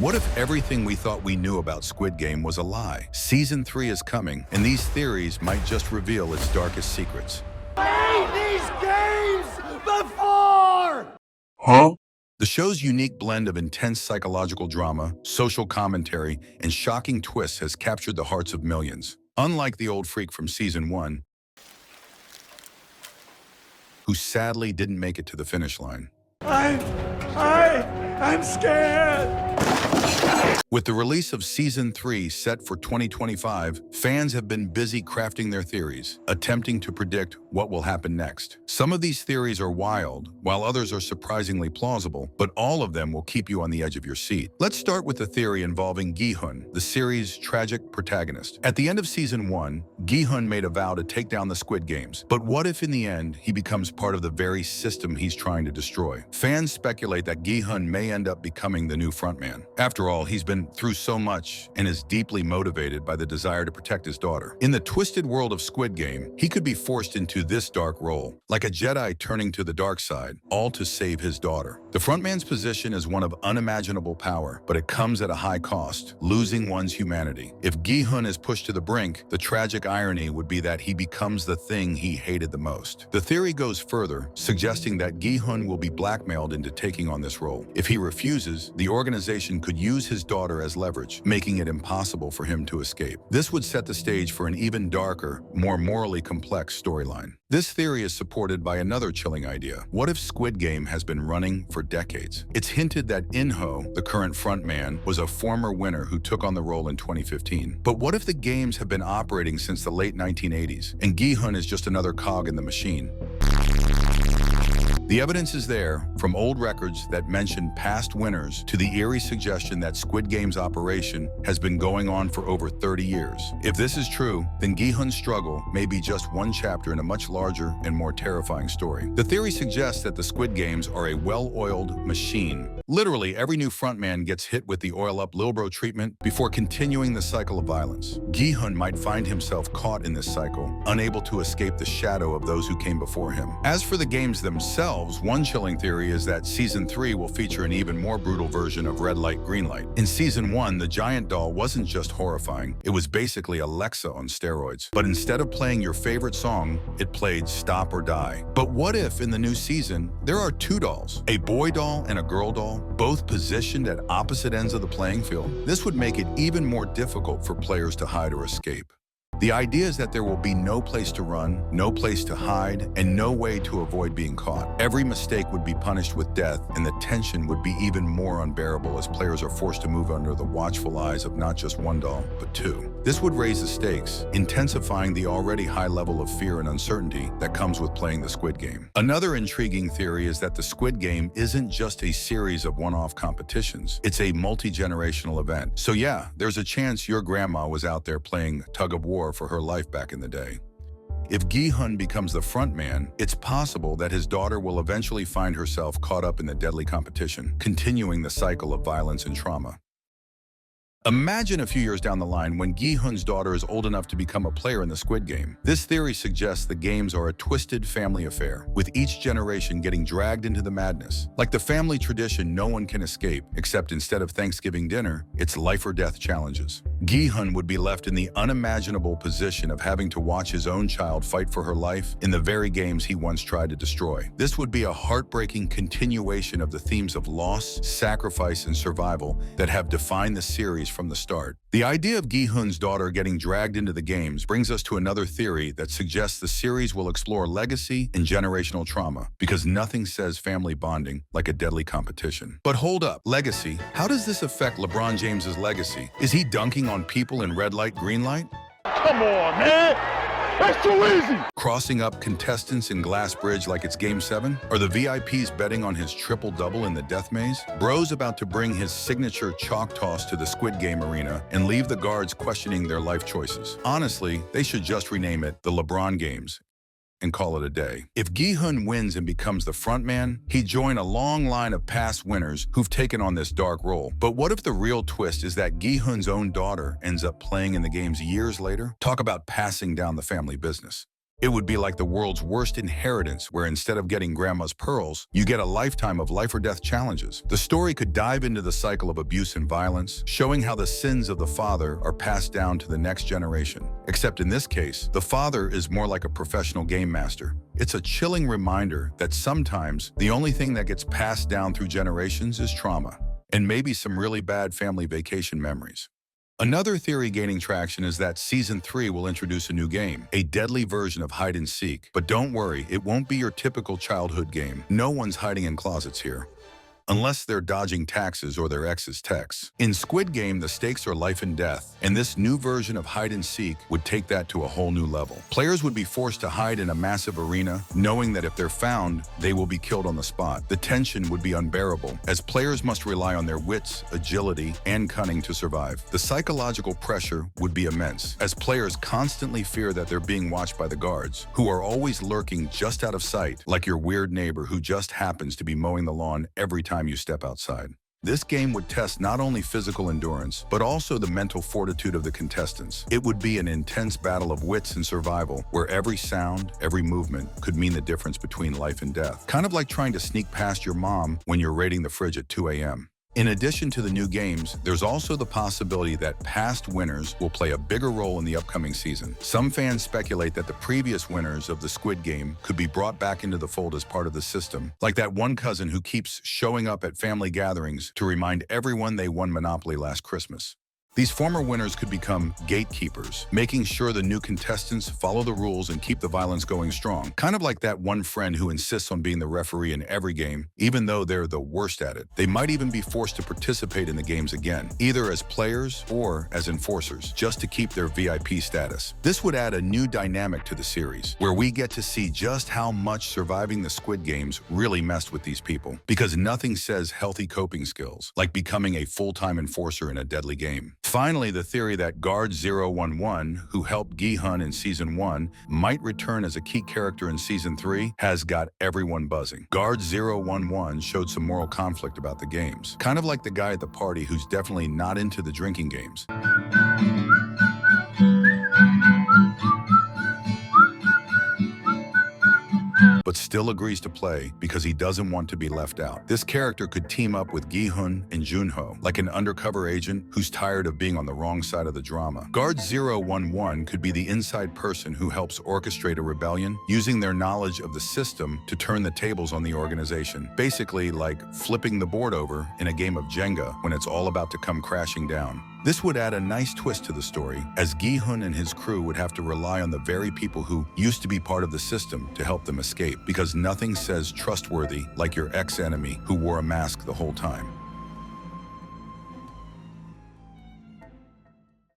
What if everything we thought we knew about Squid Game was a lie? Season 3 is coming, and these theories might just reveal its darkest secrets. These games before! The show's unique blend of intense psychological drama, social commentary, and shocking twists has captured the hearts of millions. Unlike the old freak from Season 1, who sadly didn't make it to the finish line. I'm scared! With the release of Season 3 set for 2025, fans have been busy crafting their theories, attempting to predict what will happen next. Some of these theories are wild, while others are surprisingly plausible, but all of them will keep you on the edge of your seat. Let's start with the theory involving Gi-hun, the series' tragic protagonist. At the end of Season 1, Gi-hun made a vow to take down the Squid Games. But what if in the end, he becomes part of the very system he's trying to destroy? Fans speculate that Gi-hun may end up becoming the new frontman. After all, he's been through so much and is deeply motivated by the desire to protect his daughter. In the twisted world of Squid Game, he could be forced into this dark role, like a Jedi turning to the dark side, all to save his daughter. The frontman's position is one of unimaginable power, but it comes at a high cost, losing one's humanity. If Gi-hun is pushed to the brink, the tragic irony would be that he becomes the thing he hated the most. The theory goes further, suggesting that Gi-hun will be blackmailed into taking on this role. If he refuses, the organization could use his daughter as leverage, making it impossible for him to escape. This would set the stage for an even darker, more morally complex storyline. This theory is supported by another chilling idea. What if Squid Game has been running for decades? It's hinted that In-ho, the current frontman, was a former winner who took on the role in 2015. But what if the games have been operating since the late 1980s, and Gi-hun is just another cog in the machine? The evidence is there, from old records that mention past winners to the eerie suggestion that Squid Game's operation has been going on for over 30 years. If this is true, then Gi-hun's struggle may be just one chapter in a much larger and more terrifying story. The theory suggests that the Squid Games are a well-oiled machine. Literally, every new frontman gets hit with the oil-up Lil Bro treatment before continuing the cycle of violence. Gi-hun might find himself caught in this cycle, unable to escape the shadow of those who came before him. As for the games themselves, one chilling theory is that Season 3 will feature an even more brutal version of Red Light, Green Light. In Season 1, the giant doll wasn't just horrifying, it was basically Alexa on steroids. But instead of playing your favorite song, it played Stop or Die. But what if in the new season, there are two dolls, a boy doll and a girl doll, both positioned at opposite ends of the playing field? This would make it even more difficult for players to hide or escape. The idea is that there will be no place to run, no place to hide, and no way to avoid being caught. Every mistake would be punished with death, and the tension would be even more unbearable as players are forced to move under the watchful eyes of not just one doll, but two. This would raise the stakes, intensifying the already high level of fear and uncertainty that comes with playing the Squid Game. Another intriguing theory is that the Squid Game isn't just a series of one-off competitions. It's a multi-generational event. So yeah, there's a chance your grandma was out there playing tug-of-war for her life back in the day. If Gi-hun becomes the frontman, it's possible that his daughter will eventually find herself caught up in the deadly competition, continuing the cycle of violence and trauma. Imagine a few years down the line when Gi-hun's daughter is old enough to become a player in the Squid Game. This theory suggests the games are a twisted family affair, with each generation getting dragged into the madness. Like the family tradition no one can escape, except instead of Thanksgiving dinner, it's life or death challenges. Gi-hun would be left in the unimaginable position of having to watch his own child fight for her life in the very games he once tried to destroy. This would be a heartbreaking continuation of the themes of loss, sacrifice, and survival that have defined the series from the start. The idea of Gi-hun's daughter getting dragged into the games brings us to another theory that suggests the series will explore legacy and generational trauma, because nothing says family bonding like a deadly competition. But hold up, legacy? How does this affect LeBron James's legacy? Is he dunking on people in red light, green light? Come on, man! That's too easy! Crossing up contestants in Glass Bridge like it's Game 7? Are the VIPs betting on his triple-double in the death maze? Bro's about to bring his signature chalk toss to the Squid Game arena and leave the guards questioning their life choices. Honestly, they should just rename it the LeBron Games and call it a day. If Gi-hun wins and becomes the frontman, he'd join a long line of past winners who've taken on this dark role. But what if the real twist is that Gi-hun's own daughter ends up playing in the games years later? Talk about passing down the family business. It would be like the world's worst inheritance, where instead of getting grandma's pearls, you get a lifetime of life or death challenges. The story could dive into the cycle of abuse and violence, showing how the sins of the father are passed down to the next generation. Except in this case, the father is more like a professional game master. It's a chilling reminder that sometimes the only thing that gets passed down through generations is trauma, and maybe some really bad family vacation memories. Another theory gaining traction is that Season 3 will introduce a new game, a deadly version of hide and seek. But don't worry, it won't be your typical childhood game. No one's hiding in closets here, unless they're dodging taxes or their ex's texts. In Squid Game, the stakes are life and death, and this new version of hide and seek would take that to a whole new level. Players would be forced to hide in a massive arena, knowing that if they're found, they will be killed on the spot. The tension would be unbearable, as players must rely on their wits, agility, and cunning to survive. The psychological pressure would be immense, as players constantly fear that they're being watched by the guards, who are always lurking just out of sight, like your weird neighbor who just happens to be mowing the lawn every time you step outside. This game would test not only physical endurance, but also the mental fortitude of the contestants. It would be an intense battle of wits and survival, where every sound, every movement could mean the difference between life and death. Kind of like trying to sneak past your mom when you're raiding the fridge at 2 a.m. In addition to the new games, there's also the possibility that past winners will play a bigger role in the upcoming season. Some fans speculate that the previous winners of the Squid Game could be brought back into the fold as part of the system, like that one cousin who keeps showing up at family gatherings to remind everyone they won Monopoly last Christmas. These former winners could become gatekeepers, making sure the new contestants follow the rules and keep the violence going strong. Kind of like that one friend who insists on being the referee in every game, even though they're the worst at it. They might even be forced to participate in the games again, either as players or as enforcers, just to keep their VIP status. This would add a new dynamic to the series, where we get to see just how much surviving the Squid Games really messed with these people. Because nothing says healthy coping skills like becoming a full-time enforcer in a deadly game. Finally, the theory that Guard 011, who helped Gi-hun in Season 1, might return as a key character in Season 3, has got everyone buzzing. Guard 011 showed some moral conflict about the games, kind of like the guy at the party who's definitely not into the drinking games, but still agrees to play because he doesn't want to be left out. This character could team up with Gi-hun and Junho, like an undercover agent who's tired of being on the wrong side of the drama. Guard 011 could be the inside person who helps orchestrate a rebellion, using their knowledge of the system to turn the tables on the organization. Basically like flipping the board over in a game of Jenga when it's all about to come crashing down. This would add a nice twist to the story, as Gi-hun and his crew would have to rely on the very people who used to be part of the system to help them escape, because nothing says trustworthy like your ex-enemy who wore a mask the whole time.